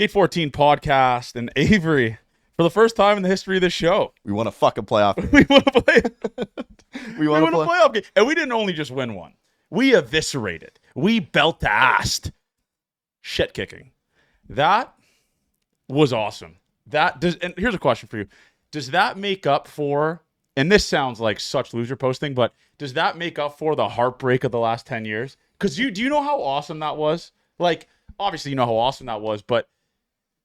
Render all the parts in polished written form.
Gate 14 podcast and Avery for the first time in the history of this show. We want to fucking playoff. We want to play. we want to play. Playoff game, and we didn't only just win one. We eviscerated. We belt-assed. Shit kicking. That was awesome. And here's a question for you: does that make up for? And this sounds like such loser posting, but does that make up for the heartbreak of the last 10 years? Because do you know how awesome that was? Like, obviously you know how awesome that was, but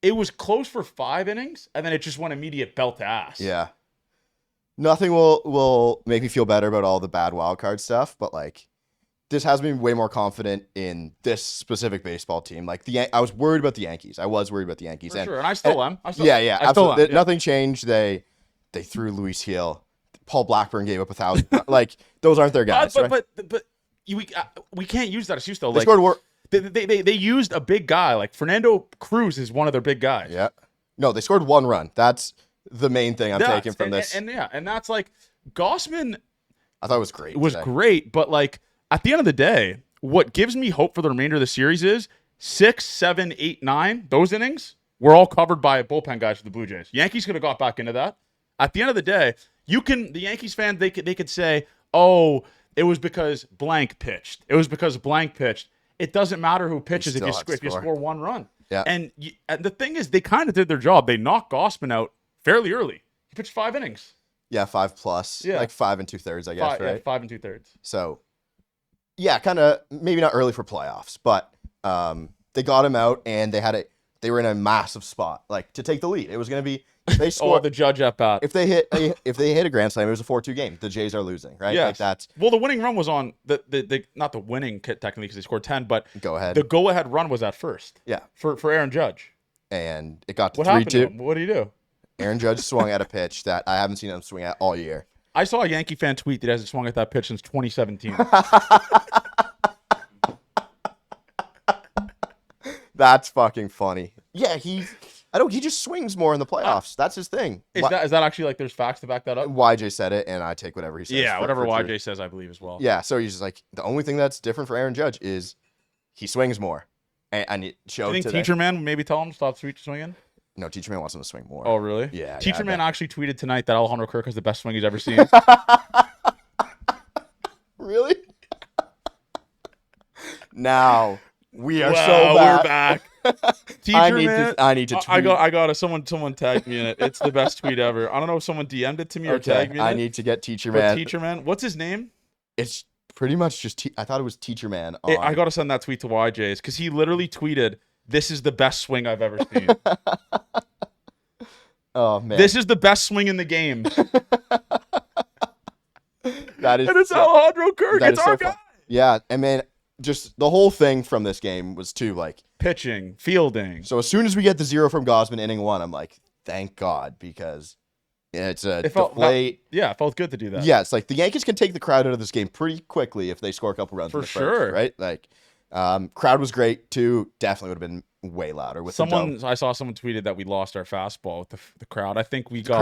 it was close for 5 innings, and then it just went immediate belt to ass. Yeah. Nothing will make me feel better about all the bad wild card stuff, but like this has me way more confident in this specific baseball team. Like I was worried about the Yankees. I was worried about the Yankees. For sure, and I still am. Yeah, absolutely. Nothing changed. They threw Luis Hill. Paul Blackburn gave up 1,000. Like those aren't their guys. But we can't use that excuse though. They scored more. They used a big guy. Like Fernando Cruz is one of their big guys. Yeah. No, they scored 1 run. That's the main thing I'm taking from this. And that's like Gausman. I thought it was great. It was great, but like at the end of the day, what gives me hope for the remainder of the series is 6, 7, 8, 9. Those innings were all covered by bullpen guys for the Blue Jays. Yankees could have got back into that. At the end of the day, the Yankees fan, they could say, oh, it was because blank pitched. It was because blank pitched. It doesn't matter who pitches if you score 1 run. Yeah. And the thing is, they kind of did their job. They knocked Gausman out fairly early. He pitched 5 innings. Yeah, 5+. Yeah. Like 5 2/3, I guess, right? Yeah, 5 2/3. So, yeah, kind of maybe not early for playoffs, but they got him out, and they were in a massive spot, like to take the lead. It was going to be they scored the judge at bat. If they hit a grand slam, it was a 4-2 game. The Jays are losing, right? Yeah. Like that's well, the winning run was on the not the winning technically because they scored 10, but go ahead. The go ahead run was at first. Yeah, for Aaron Judge, and it got to 3-2. What happened to him? What did he do? Aaron Judge swung at a pitch that I haven't seen him swing at all year. I saw a Yankee fan tweet that hasn't swung at that pitch since 2017. That's fucking funny. Yeah, he just swings more in the playoffs. That's his thing. Is that actually like there's facts to back that up? YJ said it, and I take whatever he says. Yeah, whatever YJ says, I believe as well. Yeah, so he's just like, the only thing that's different for Aaron Judge is he swings more. And it showed today. You think Teacher Man maybe tell him to stop swinging? No, Teacher Man wants him to swing more. Oh, really? Yeah. Teacher Man actually tweeted tonight that Alejandro Kirk has the best swing he's ever seen. Really? Now we are we're back. Teacher I need to tweet. I got it. Someone tagged me in it. It's the best tweet ever. I don't know if someone DM'd it to me or tagged me in it. I need to get Teacher Man. Teacher Man. What's his name? It's pretty much just I thought it was Teacher Man. I got to send that tweet to YJ's because he literally tweeted, "This is the best swing I've ever seen." Oh man. This is the best swing in the game. That is. And it's Alejandro Kirk. It's our guy. Yeah, and man, just the whole thing from this game was too like pitching, fielding. So as soon as we get the 0 from Gausman inning 1, I'm like, thank God, because it's a deflate. It felt good to do that. Yeah, it's like the Yankees can take the crowd out of this game pretty quickly if they score a couple runs. For in the sure, first, right? Like, crowd was great too. Definitely would have been way louder with someone. I saw someone tweeted that we lost our fastball with the crowd. I think we got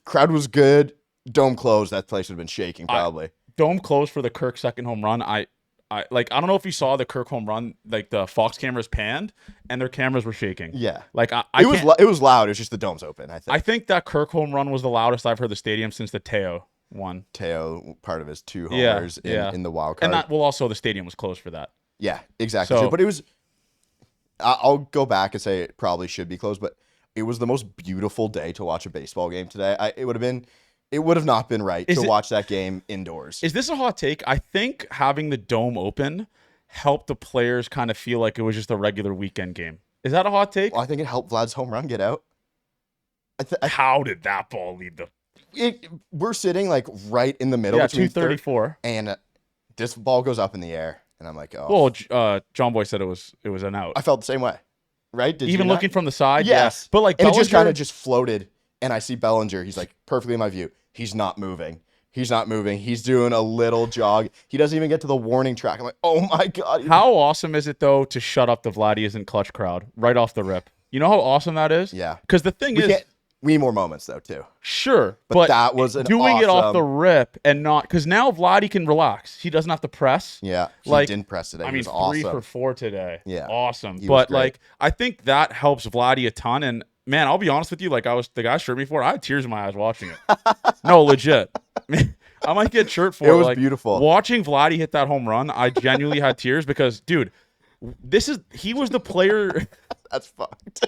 crowd was good. Dome closed. That place would have been shaking probably. Dome closed for the Kirk second home run. I don't know if you saw the Kirk home run. Like the Fox cameras panned and their cameras were shaking. Yeah, like it was loud. It was just the dome's open. I think that Kirk home run was the loudest I've heard the stadium since the Teo one. Teo, part of his 2 homers in the wild card. And also the stadium was closed for that. Yeah, exactly. So, but it was. I'll go back and say it probably should be closed, but it was the most beautiful day to watch a baseball game today. It would have not been right to watch that game indoors. Is this a hot take? I think having the dome open helped the players kind of feel like it was just a regular weekend game. Is that a hot take? Well, I think it helped Vlad's home run get out. How did that ball lead we're sitting like right in the middle. Yeah, between 234. And this ball goes up in the air. And I'm like, oh. Well, John Boy said it was an out. I felt the same way, right? Even looking from the side, yes. Yeah. But like, and it just kind of just floated. And I see Bellinger. He's like perfectly in my view. He's not moving. He's doing a little jog. He doesn't even get to the warning track. I'm like, oh my God. How awesome is it though to shut up the Vladdy isn't clutch crowd right off the rip? You know how awesome that is? Yeah. Because the thing is, We need more moments though too. Sure, but that was an doing awesome... it off the rip and not because now Vladdy can relax. He doesn't have to press. Yeah, he like didn't press today. I He mean, was awesome. 3 for 4 today. Yeah, awesome. he was But great. like, I think that helps Vladdy a ton. And man, I'll be honest with you. Like the guy shirt before, I had tears in my eyes watching it. No, legit. I might get shirt for it. It was like, beautiful. Watching Vladdy hit that home run, I genuinely had tears because, dude, he was the player. That's fucked.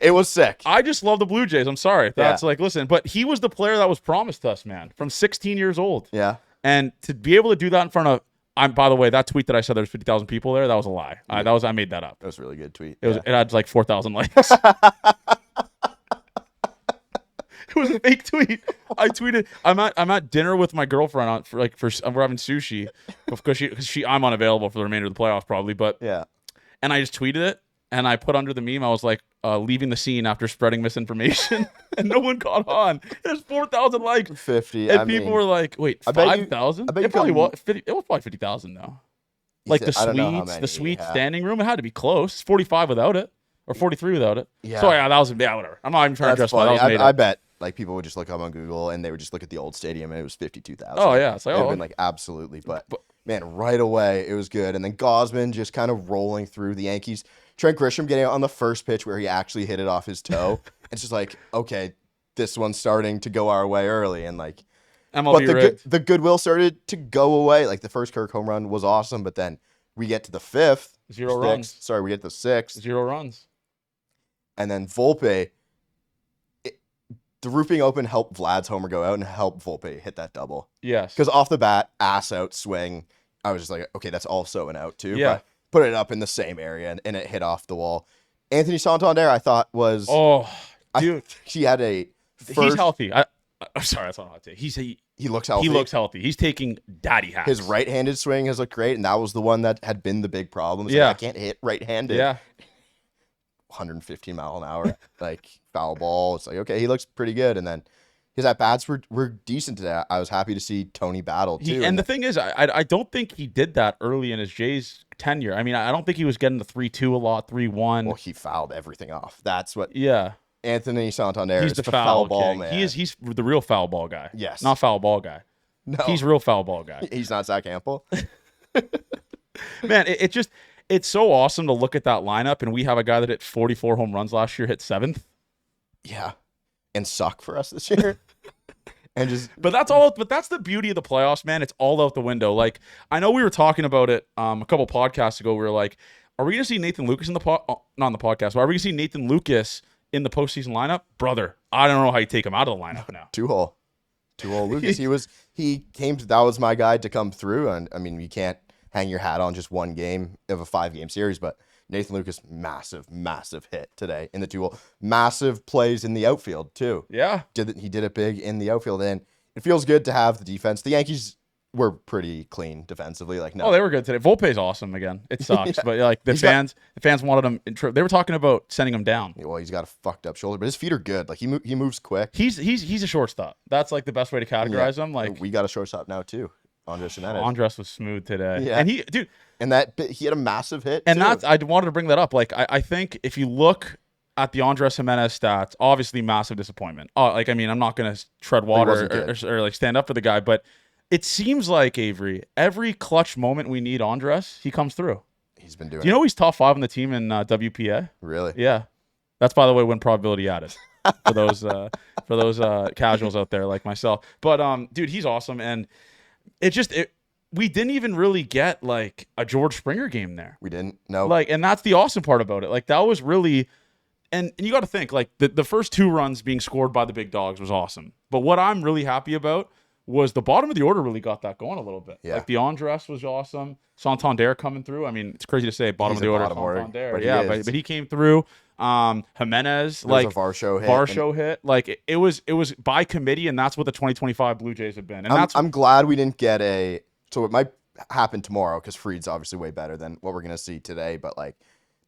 It was sick. I just love the Blue Jays. I'm sorry. That's like, listen, but he was the player that was promised us, man, from 16 years old. Yeah. And to be able to do that in front of, by the way, that tweet that I said there was 50,000 people there, that was a lie. I made that up. That was a really good tweet. It had like 4,000 likes. It was a fake tweet. I tweeted, I'm at dinner with my girlfriend we're having sushi because I'm unavailable for the remainder of the playoffs probably, but yeah. And I just tweeted it and I put under the meme, I was like, leaving the scene after spreading misinformation, and no one caught on. There's 4,000 likes, 50, and people were like, "Wait, 5,000?" It probably was 50. It was probably 50,000 though. Like the suites standing room, it had to be close. It's 45 without it, or 43 without it. Yeah. So yeah, that was whatever. I'm not even trying to dress funny. that. I bet like people would just look up on Google and they would just look at the old stadium and it was 52,000. Oh yeah, it's like it would have been like absolutely, but man, right away it was good. And then Gosman just kind of rolling through the Yankees. Trent Grisham getting out on the first pitch where he actually hit it off his toe. It's just like, okay, this one's starting to go our way early, and like, the goodwill started to go away. Like the first Kirk home run was awesome, but then we get to the fifth, 0 runs. Sorry, we get to the sixth, 0 runs, and then Volpe. The Roofing Open helped Vlad's homer go out and helped Volpe hit that double. Yes, because off the bat, ass out swing. I was just like, okay, that's also an out too. Yeah. But put it up in the same area and it hit off the wall. Anthony Santander, I thought was dude, he had a first, he's healthy. I'm sorry, that's not hot take. He looks healthy. He looks healthy. He's taking daddy hacks. His right-handed swing has looked great, and that was the one that had been the big problem. Yeah, like, I can't hit right-handed. Yeah, 115 mile an hour, like foul ball. It's like, okay, he looks pretty good, and then his at-bats were decent today. I was happy to see Tony battle too. And the thing is, I don't think he did that early in his Jays tenure. I mean, I don't think he was getting the 3-2 a lot, 3-1. Well, he fouled everything off. That's what. Yeah. Anthony Santander is the foul ball king. man. He's the real foul ball guy. Yes. Not foul ball guy. No. He's real foul ball guy. He's not Zach Ample. Man, it's so awesome to look at that lineup, and we have a guy that hit 44 home runs last year, hit 7th. Yeah. And suck for us this year. But that's the beauty of the playoffs, man. It's all out the window. Like, I know we were talking about it a couple podcasts ago. We were like, are we going to see Nathan Lucas not on the podcast, but are we going to see Nathan Lucas in the postseason lineup? Brother, I don't know how you take him out of the lineup now. Two-hole Lucas. That was my guy to come through. And I mean, you can't hang your hat on just one game of a 5-game series, but Nathan Lucas, massive hit today in the 2-hole. Massive plays in the outfield too. Yeah. He did it big in the outfield, and it feels good to have the defense. The Yankees were pretty clean defensively. Like, no. Oh, they were good today. Volpe's awesome again. It sucks, yeah. But like the fans wanted him. They were talking about sending him down. Well, he's got a fucked up shoulder, but his feet are good. Like he moves quick. He's a shortstop. That's like the best way to categorize him. Like, we got a shortstop now too. Andres Jimenez. Andres was smooth today. Yeah. And he had a massive hit. And too. I wanted to bring that up. Like, I think if you look at the Andres Jimenez stats, obviously massive disappointment. Like, I mean, I'm not going to tread water or like stand up for the guy, but it seems like, Avery, every clutch moment we need Andres, he comes through. He's been doing. Do you know he's top 5 on the team in WPA? Really? Yeah. That's, by the way, win probability added for those casuals out there like myself. But dude, he's awesome, and we didn't even really get like a George Springer game there. We didn't. No. Like, and that's the awesome part about it. Like, that was really, and you got to think, like, the first 2 runs being scored by the big dogs was awesome. But what I'm really happy about was the bottom of the order really got that going a little bit. Yeah. Like, the Andres was awesome. Santander coming through. I mean, it's crazy to say bottom of the order. Santander. But he came through. Jimenez, like, a Varsho hit. Like, it was by committee, and that's what the 2025 Blue Jays have been. And I'm glad we didn't get so it might happen tomorrow because Fried's obviously way better than what we're going to see today. But like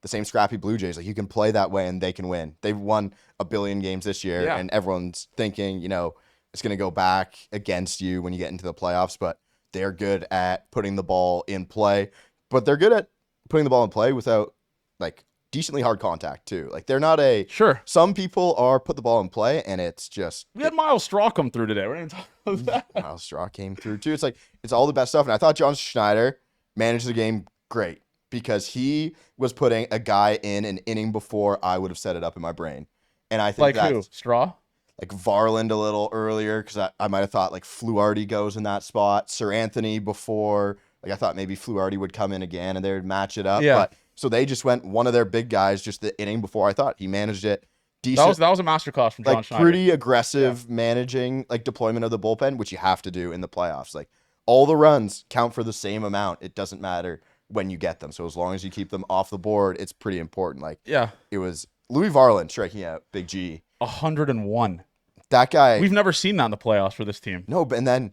the same scrappy Blue Jays, like you can play that way and they can win. They've won 1 billion games this year, and everyone's thinking, it's going to go back against you when you get into the playoffs. But they're good at putting the ball in play. But they're good at putting the ball in play without like decently hard contact too. Like they're not a Sure. Some people are put the ball in play, and it's just We had Miles Straw come through today. We're going to talk about that. Miles Straw came through too. It's like it's all the best stuff. And I thought John Schneider managed the game great because he was putting a guy in an inning before I would have set it up in my brain. And I think Like who? Straw? like Varland a little earlier because I might have thought like Fluharty goes in that spot. Sir Anthony before, like I thought maybe Fluharty would come in again and they would match it up. Yeah. But so they just went one of their big guys just the inning before. I thought he managed it decent. That was a masterclass from John Like Schneider. pretty aggressive managing like deployment of the bullpen, which you have to do in the playoffs. Like all the runs count for the same amount. It doesn't matter when you get them. So as long as you keep them off the board, it's pretty important. Like it was Louis Varland striking out Big G. 101. That guy. We've never seen that in the playoffs for this team. No, but and then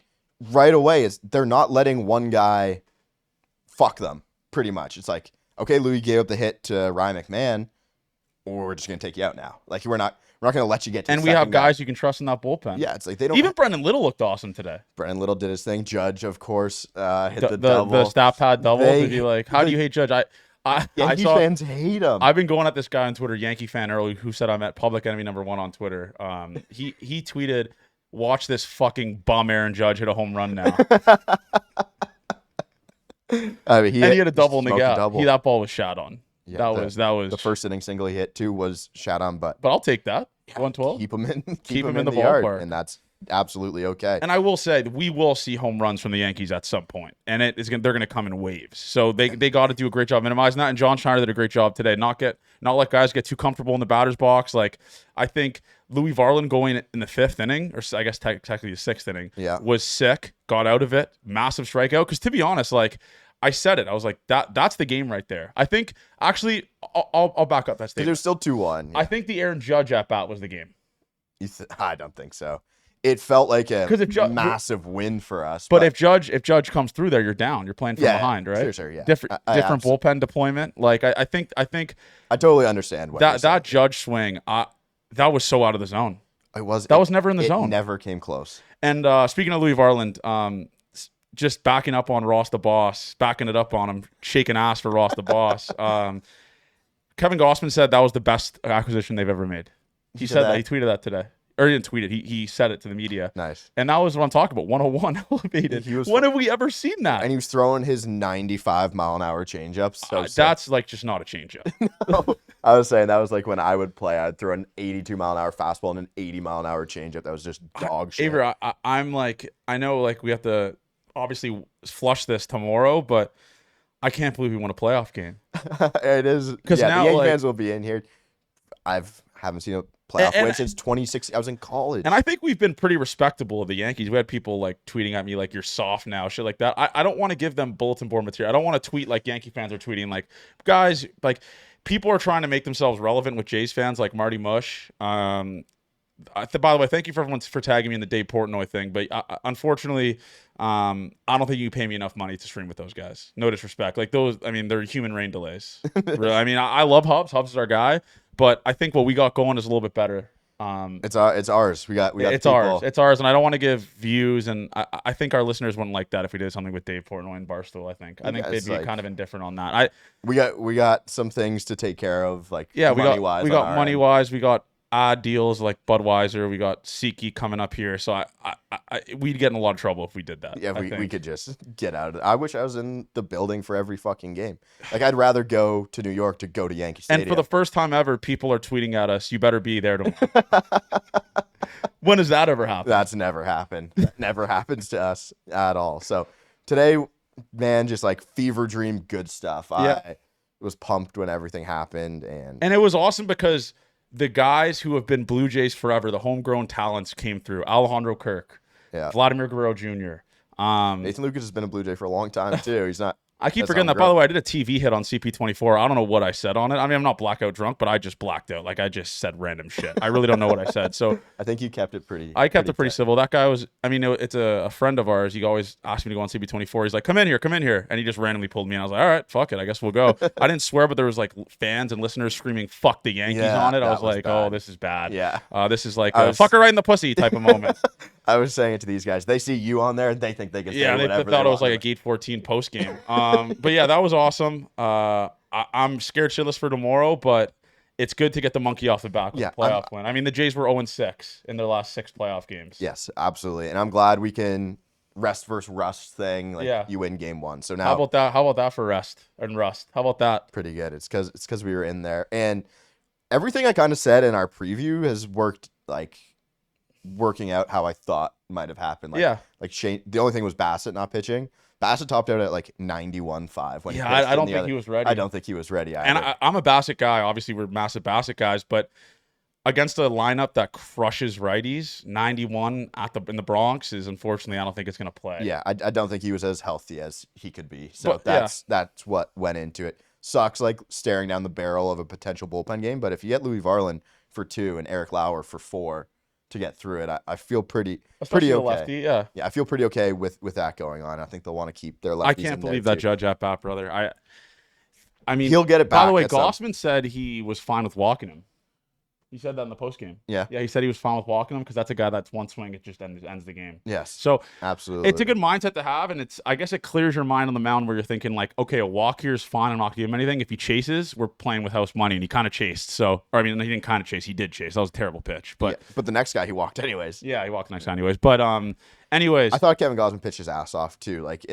right away they're not letting one guy fuck them. Pretty much, it's like okay, Louis gave up the hit to Ryan McMahon, or we're just gonna take you out now. Like we're not gonna let you get to. And the we have second guy. guys you can trust in that bullpen. Yeah, it's like they don't. Even Brendan Little looked awesome today. Brendan Little did his thing. Judge, of course, hit the double. The stat pad double. Did you like? How do you hate Judge? Yankee fans hate him. I've been going at this guy on Twitter, Yankee fan early, who said I'm at public enemy #1 on Twitter. He tweeted, "Watch this fucking bum Aaron Judge hit a home run now." I mean, he had a double in the gap. Double. That ball was shot on. Yeah, that was the first inning single he hit too was shot on, but I'll take that. 112. Keep him in. Keep him in the yard, ballpark, and that's absolutely okay. And I will say that we will see home runs from the Yankees at some point, and they're going to come in waves. So they got to do a great job minimizing that. And John Schneider did a great job today. Not let guys get too comfortable in the batter's box. Like I think Louis Varland going in the 5th inning, or I guess technically the 6th inning, was sick. Got out of it. Massive strikeout. Because to be honest, like I said it, I was like that's the game right there. I think actually I'll back up that statement. There's still 2-1. I think the Aaron Judge at bat was the game. I don't think so. It felt like a massive win for us. But if Judge comes through there, you're down. You're playing from behind, right? Sure, yeah. Different bullpen deployment. Like I think I totally understand what that Judge swing. That was so out of the zone. It was. That was never in the zone. Never came close. And speaking of Louis Varland, just backing up on Ross the Boss, backing it up on him, shaking ass for Ross the Boss. Kevin Gossman said that was the best acquisition they've ever made. He said that. He tweeted that today. Or he didn't tweet it. He said it to the media. Nice. And that was what I'm talking about. 101 elevated. When have we ever seen that? And he was throwing his 95-mile-an-hour changeups. So that's like just not a changeup. No, I was saying that was like when I would play. I'd throw an 82-mile-an-hour fastball and an 80-mile-an-hour changeup. That was just dog shit. Avery, I'm like, I know like we have to obviously flush this tomorrow, but I can't believe we won a playoff game. It is. Because now the Yankee fans will be in here. Haven't seen a playoff win since 2016. I was in college. And I think we've been pretty respectable of the Yankees. We had people like tweeting at me like you're soft now, shit like that. I don't want to give them bulletin board material. I don't want to tweet like Yankee fans are tweeting like, guys, like people are trying to make themselves relevant with Jays fans like Marty Mush. By the way, thank you for everyone for tagging me in the Dave Portnoy thing. But unfortunately, I don't think you pay me enough money to stream with those guys. No disrespect. Like those, I mean, they're human rain delays. Really. I mean, I love Hubs. Hubs is our guy. But I think what we got going is a little bit better. It's ours. We got it's ours. It's ours, and I don't want to give views. And I think our listeners wouldn't like that if we did something with Dave Portnoy and Barstool. I think they'd be kind of indifferent on that. We got some things to take care of, like we got money wise. We got odd deals like Budweiser. We got Siki coming up here. So we'd get in a lot of trouble if we did that. Yeah, we could just get out of it. I wish I was in the building for every fucking game. Like I'd rather go to New York to go to Yankee Stadium. And for the first time ever, people are tweeting at us, "You better be there tomorrow." When does that ever happen? That's never happened. That never happens to us at all. So today, man, just like fever dream good stuff. Yeah. I was pumped when everything happened, and it was awesome because the guys who have been Blue Jays forever, the homegrown talents came through. Alejandro Kirk, Vladimir Guerrero Jr. Nathan Lucas has been a Blue Jay for a long time too. He's not. I keep forgetting that. By the way, I did a TV hit on CP24. I don't know what I said on it. I mean, I'm not blackout drunk, but I just blacked out. Like I just said random shit. I really don't know what I said. So I think you kept it pretty. I kept it pretty civil. That guy was. I mean, it's a friend of ours. He always asked me to go on CP24. He's like, "Come in here," and he just randomly pulled me. And I was like, "All right, fuck it. I guess we'll go." I didn't swear, but there was like fans and listeners screaming "fuck the Yankees" on it. I was like, bad. "Oh, this is bad." Yeah. This is like a fucker right in the pussy type of moment. I was saying it to these guys. They see you on there and they think they can say Yeah, whatever they thought it was want. like a Gate 14 post game. But yeah, that was awesome. I'm scared shitless for tomorrow, but it's good to get the monkey off the back with a playoff win. I mean, the Jays were 0-6 in their last 6 playoff games. Yes, absolutely. And I'm glad we can rest versus rust thing. Like you win game 1. So now how about that for rest and rust? How about that? Pretty good. It's because we were in there. And everything I kind of said in our preview has working out how I thought might have happened. Like Shane, the only thing was Bassett not pitching. Bassett topped out at like 91.5 when I don't think he was ready. I don't think he was ready either. And I'm a Bassett guy. Obviously, we're massive Bassett guys, but against a lineup that crushes righties, 91 in the Bronx is unfortunately I don't think it's going to play. Yeah, I don't think he was as healthy as he could be. So that's what went into it. Sucks like staring down the barrel of a potential bullpen game, but if you get Louis Varland for 2 and Eric Lauer for 4 to get through it, I feel pretty okay. Lefty, yeah, I feel pretty okay with that going on. I think they'll want to keep their lefties. I can't believe that Judge at bat, brother. I mean, he'll get it back. By the way, Gossman said he was fine with walking him. He said that in the postgame. Yeah, he said he was fine with walking him because that's a guy that's one swing, it just ends the game. Yes. So absolutely, it's a good mindset to have, and I guess it clears your mind on the mound where you're thinking like, okay, a walk here is fine. I'm not gonna give him anything. If he chases, we're playing with house money, and he kind of chased. So, or I mean, he didn't kind of chase. He did chase. That was a terrible pitch, but the next guy he walked anyways. Yeah, he walked the next guy anyways. But anyways, I thought Kevin Gausman pitched his ass off too. Like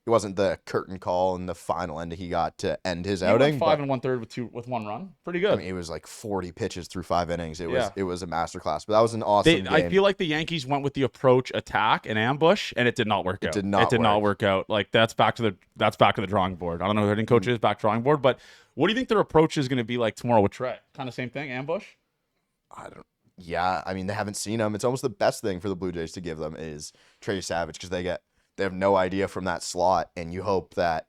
it wasn't the curtain call in the final end he got to end his outing. 5 1/3 with 1 run, pretty good. I mean, it was like 40 pitches through 5 innings. It was a masterclass. But that was an awesome game. I feel like the Yankees went with the approach, attack, and ambush, and it did not work out. It did not work out. Like that's back to the drawing board. I don't know who the hitting coach is, back drawing board. But what do you think their approach is going to be like tomorrow with Trey? Kind of same thing, ambush. Yeah, I mean they haven't seen him. It's almost the best thing for the Blue Jays to give them is Trey Savage because they have no idea from that slot, and you hope that,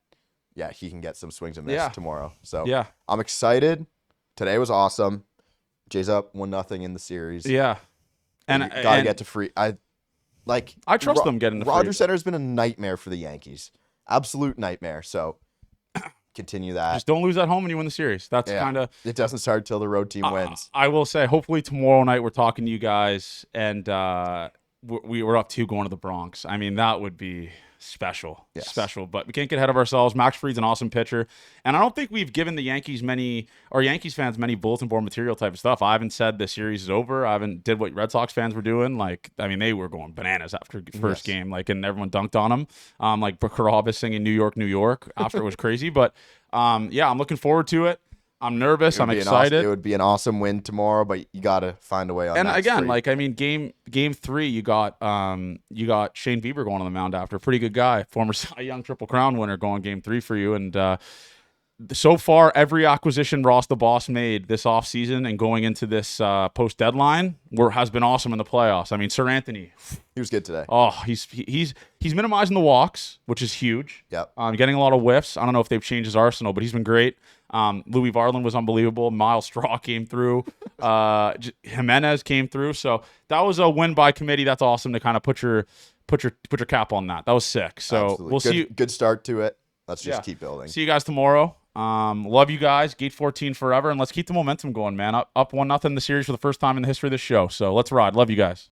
he can get some swings and misses tomorrow. So I'm excited. Today was awesome. Jays up 1-0 in the series. Yeah, and gotta get to free. I trust them getting the Rogers Center has been a nightmare for the Yankees, absolute nightmare. So continue that. Just don't lose at home when you win the series. That's kind of it. Doesn't start till the road team wins. I will say, hopefully tomorrow night we're talking to you guys and. We were up 2 going to the Bronx. I mean, that would be special. Yes. Special. But we can't get ahead of ourselves. Max Fried's an awesome pitcher. And I don't think we've given the Yankees Yankees fans many bulletin board material type of stuff. I haven't said the series is over. I haven't did what Red Sox fans were doing. Like, I mean, they were going bananas after the first game. Like, and everyone dunked on them. Like, Carabas singing New York, New York after it was crazy. But, I'm looking forward to it. I'm nervous. I'm excited. It would be an awesome win tomorrow, but you got to find a way on. And Max again, Fried. like I mean, game 3, you got Shane Bieber going on the mound after. Pretty good guy, former Cy Young Triple Crown winner, going game 3 for you. And so far, every acquisition Ross the Boss made this offseason and going into this post deadline has been awesome in the playoffs. I mean, Sir Anthony, he was good today. Oh, he's minimizing the walks, which is huge. Yep. Getting a lot of whiffs. I don't know if they've changed his arsenal, but he's been great. Louis Varland was unbelievable. Miles Straw came through. Jimenez came through. So that was a win by committee. That's awesome to kind of put your cap on that. That was sick. So Absolutely. We'll see you. Good start to it. Let's just keep building. See you guys tomorrow. Love you guys. Gate 14 forever, and let's keep the momentum going, man. Up 1-0 in the series for the first time in the history of this show. So let's ride. Love you guys.